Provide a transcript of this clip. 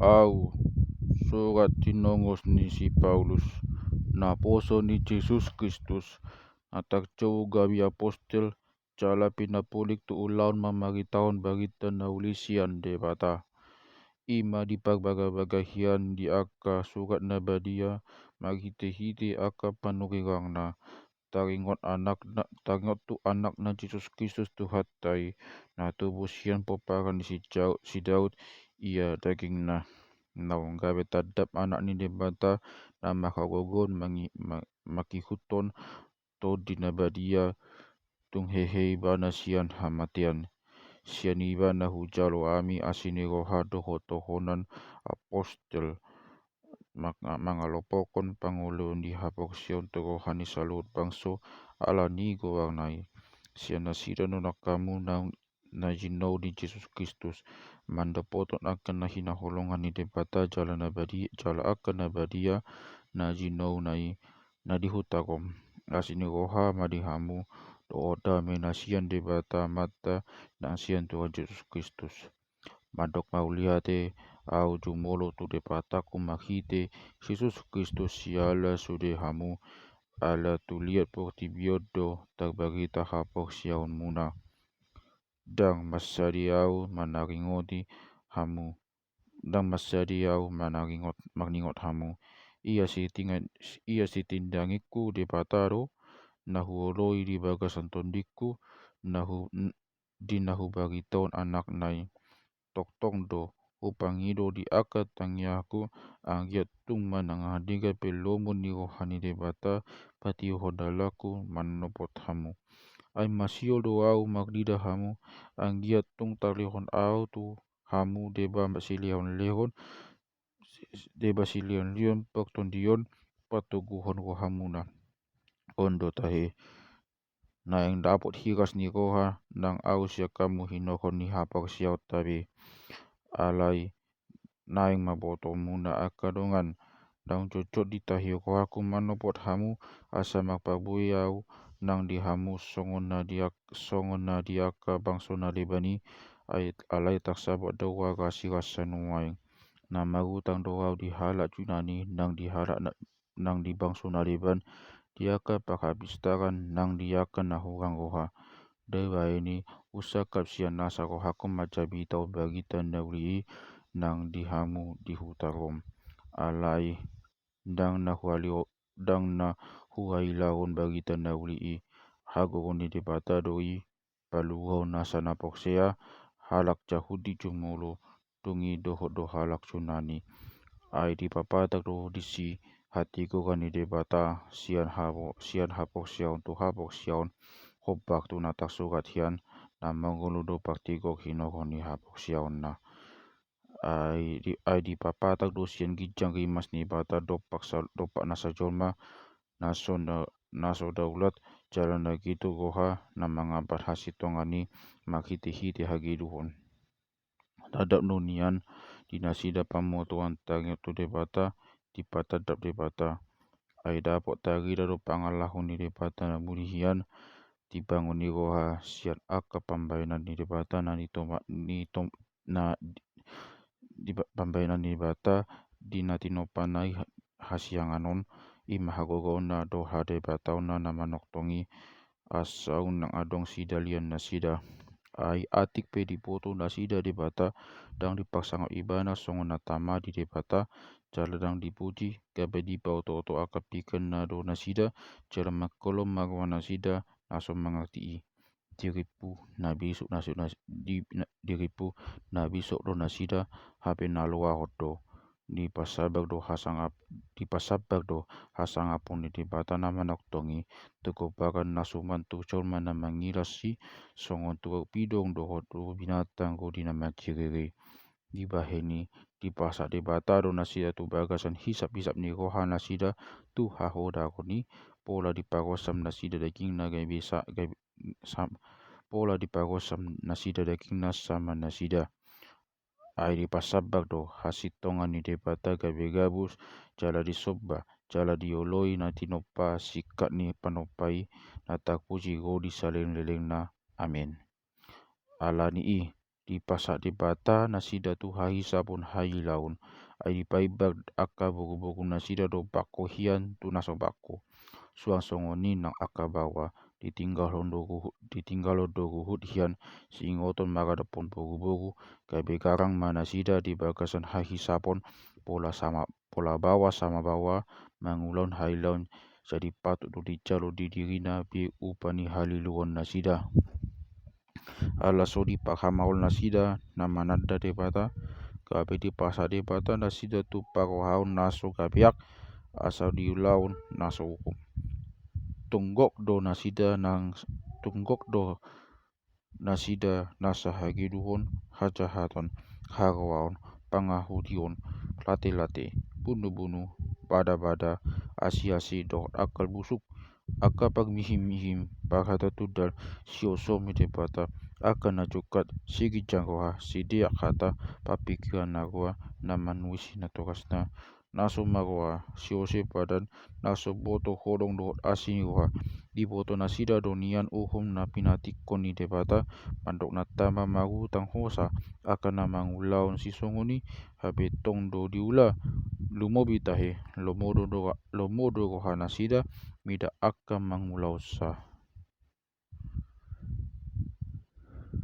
Au surat tinongos ni si Paulus na poso ni Jesus Kristus atak cow gawi apostel cala pinapulik tu ulaun mamaritaon barita na ulisian debata ima di pagbaga-bagahian di aka surat na badia maghite-hite aka panukirang na taringot tu anak na Jesus Kristus tu hatai na tubuh sian poparan si Daud ia daging na naung gawe tadap anak ni debata na makagogon makihuton to dinabadia tung hehe bana sian hamatian sian ibana hujalo ami asini roha doho tohonan apostel mangalopokon pangulo di hapok sion to rohani salut bangso ala ni gowarnai sian nasida nonak kamu na jinau di Jesus Kristus mandapoton akan na hinaholongan ni debata jala akan nabadia na jinau nai na dihutakom asini roha madihamu do oda menasian debata mata na sian Tuhan Jesus Kristus madok mauliate au jumolo tu debata kumahite Jesus Kristus siala sude hamu ala tuliat portibiodo tagbagita hapok siaun muna dang masadiau manangingoti hamu dang masadiau maningot hamu ia si tindangiku debataro nahu oloi di bagasan tondiku nahu bagitaon anak nai toktong do upangido di akat tangyaku anggiat tung manangadiga pelomo ni rohani debata pati hodalaku manopot hamu ai masio do au magdida hamu anggiat tung talihon au tu hamu deba silion lion paktondion patuguhon rohamuna ondo tahe na yang dapat hiras ni roha nang au sia kamu hinohon ni hapak siaut tabe alai naing maboto muna akadongan dang cocot ditahi rohaku manopot hamu asa magpabui au nang di hamu songon na diaka bangso na lebani alai taksabot dawa rasi nuaing na marutang doau di halak junani nang di bangso na leban diaka pakabistaran nang diaka na hurang roha dewa ini usakap sian nasa rohaku macabi tau bagita na uli nang dihamu dihutarom alai dang na huai laon bagita na uli hagogon di debata doi paluhau nasa napoksea halak jahudi jumolo tungi doho halak junani ai di papatak do disi hati ko kan di debata sian hapok siaun tu hapok siaun hobak tu natak surat hian na mangolo do paktigok hinohon ni hapok siaun na ai di papatak do sian gijang rimas ni bata dopak nasa jolma naso daulat jalan na gitu goha na mangabat hasitongani maghiti-hiti hagiduhon tadap nunian dinasida pamotuan tangyo tu debata di patadap debata ai dapot tagida do pangalahun ni debata na mulihian dibangun ni roha sian aka pambainan ni debata pambainan ni debata dinatinopanai hasianganon imahagogona doha debatauna na manoktongi asaun nang adong sida lian na sida ai atik pe dipoto na sida debata dang dipaksangau ibana songon na tama di debata jala dang dipuji gabe di pauto akapikan na do na sida jala makolom magwana sida naso mangerti diripu na bisuk diripu na bisuk do na sida habe na loa hodo dipasabak do hasangapun di debata na manoktongi tukobakan nasuman tu colma na mangilasi songon tu pidong do binatang ko di nama ciriri di baheni di pasa debata do nasida tu bagasan hisap ni roha nasida tu hahoda koni pola di pagosam nasida daging na pola di pagosam nasida daging na sama nasida ai di pasabak do hasitongan ni debata gabe gabus jala di sobba jala dioloi na tinopa sikat ni panopai na tapuji go di saleng leleng na amin ala ni Di pasak debata nasida tu hahisa pun hayilaun. Ai paibag aka bogu-bogu nasida do bako hian tu naso bako. Suang songoni nang aka bawa ditinggal dogu hut hian singoton magadapon bogu-bogu kai begarang mana sida di bagasan hahisapon pola bawa sama bawa mangulaun hailaun jadi patut do dicalo di dirina bi upani haliluon nasida. Ala sodi pahamahol nasida nama nada debata kabe di pasa debata nasida tu parohaun naso kabiak asal diulaun naso hukum. Tunggok do nasida nasa hagiduhon hajahaton harawaon pangahudion late-late bunu-bunu bada-bada asi-asi do akal busuk aka pagmihim-mihim paghatatudal siosomi debata aka najukat sigi jangkoha sidia kata papikiran nagua namanuisi natokasna naso magoa siose padan naso boto hodong do asiniwa di boto nasida donian uhum na pinatikon ni debata pandok natama magu tanghosa akan namangulaon sisongoni habetong do diula lumobitahe lomodo roha nasida mida akan mangulausa.